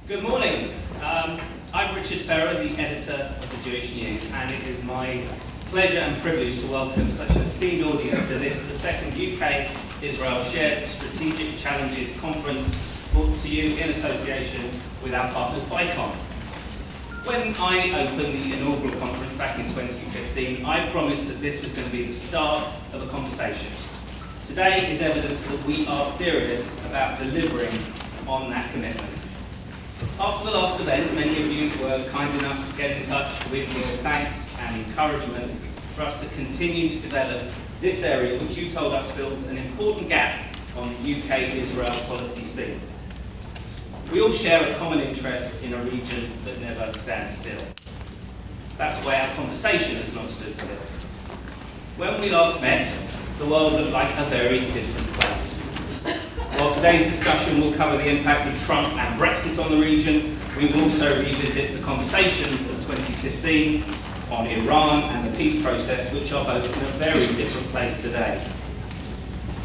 Good morning. I'm Richard Ferrer, the editor of the Jewish News, and it is my pleasure and privilege to welcome such an esteemed audience to this, the second UK-Israel Shared Strategic Challenges Conference, brought to you in association with our partners BICOM. When I opened the inaugural conference back in 2015, I promised that this was going to be the start of a conversation. Today is evidence that we are serious about delivering on that commitment. After the last event, many of you were kind enough to get in touch with your thanks and encouragement for us to continue to develop this area, which you told us fills an important gap on the UK-Israel policy scene. We all share a common interest in a region that never stands still. That's why our conversation has not stood still. When we last met, the world looked like a very different place. While today's discussion will cover the impact of Trump and Brexit on the region, we will also revisit the conversations of 2015 on Iran and the peace process, which are both in a very different place today.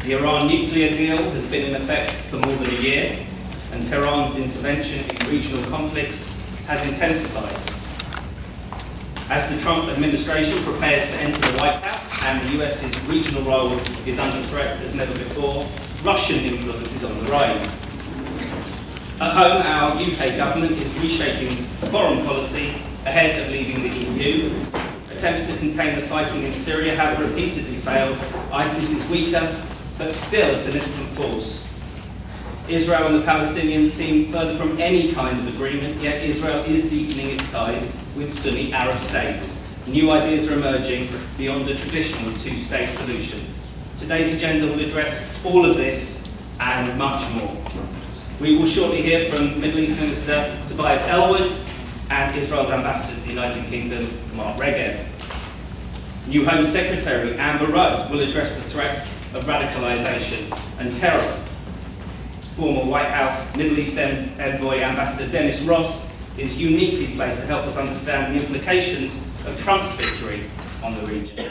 The Iran nuclear deal has been in effect for more than a year, and Tehran's intervention in regional conflicts has intensified. As the Trump administration prepares to enter the White House and the US's regional role is under threat as never before, Russian influence is on the rise. At home, our UK government is reshaping foreign policy ahead of leaving the EU. Attempts to contain the fighting in Syria have repeatedly failed. ISIS is weaker, but still a significant force. Israel and the Palestinians seem further from any kind of agreement, yet Israel is deepening its ties with Sunni Arab states. New ideas are emerging beyond the traditional two-state solution. Today's agenda will address all of this and much more. We will shortly hear from Middle East Minister Tobias Ellwood and Israel's Ambassador to the United Kingdom, Mark Regev. New Home Secretary Amber Rudd will address the threat of radicalisation and terror. Former White House Middle East Envoy Ambassador Dennis Ross is uniquely placed to help us understand the implications of Trump's victory on the region.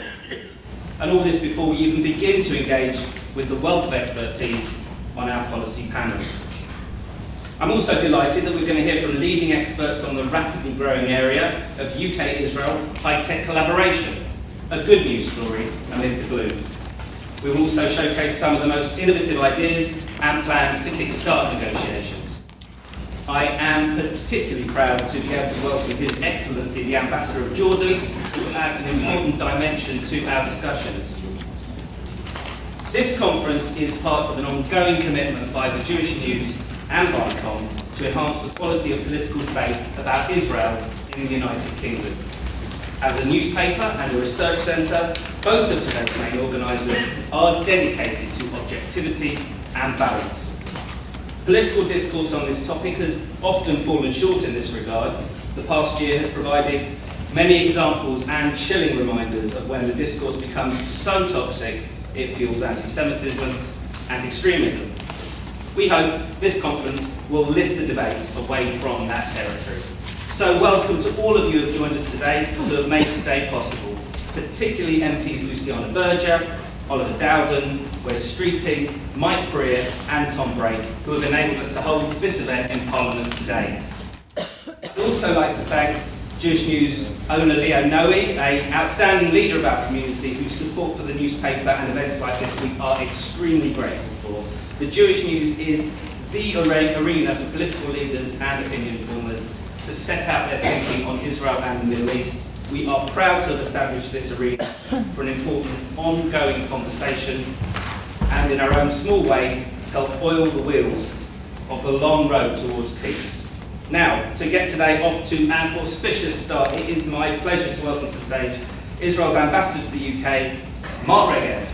And all this before we even begin to engage with the wealth of expertise on our policy panels. I'm also delighted that we're going to hear from leading experts on the rapidly growing area of UK-Israel high-tech collaboration, a good news story amid the gloom. We will also showcase some of the most innovative ideas and plans to kick-start negotiations. I am particularly proud to be able to welcome His Excellency the Ambassador of Jordan, who will add an important dimension to our discussions. This conference is part of an ongoing commitment by the Jewish News and BICOM to enhance the quality of political debate about Israel in the United Kingdom. As a newspaper and a research centre, both of today's main organisers are dedicated to objectivity and balance. Political discourse on this topic has often fallen short in this regard. The past year has provided many examples and chilling reminders of when the discourse becomes so toxic it fuels anti-Semitism and extremism. We hope this conference will lift the debate away from that territory. So welcome to all of you who have joined us today who have made today possible, particularly MPs Luciana Berger, Oliver Dowden, Wes Streeting, Mike Freer and Tom Brake, who have enabled us to hold this event in Parliament today. I'd also like to thank Jewish News owner Leo Noe, an outstanding leader of our community whose support for the newspaper and events like this we are extremely grateful for. The Jewish News is the arena for political leaders and opinion formers to set out their thinking on Israel and the Middle East. We are proud to have established this arena for an important ongoing conversation and in our own small way help oil the wheels of the long road towards peace. Now, to get today off to an auspicious start, it is my pleasure to welcome to the stage Israel's Ambassador to the UK, Mark Regev.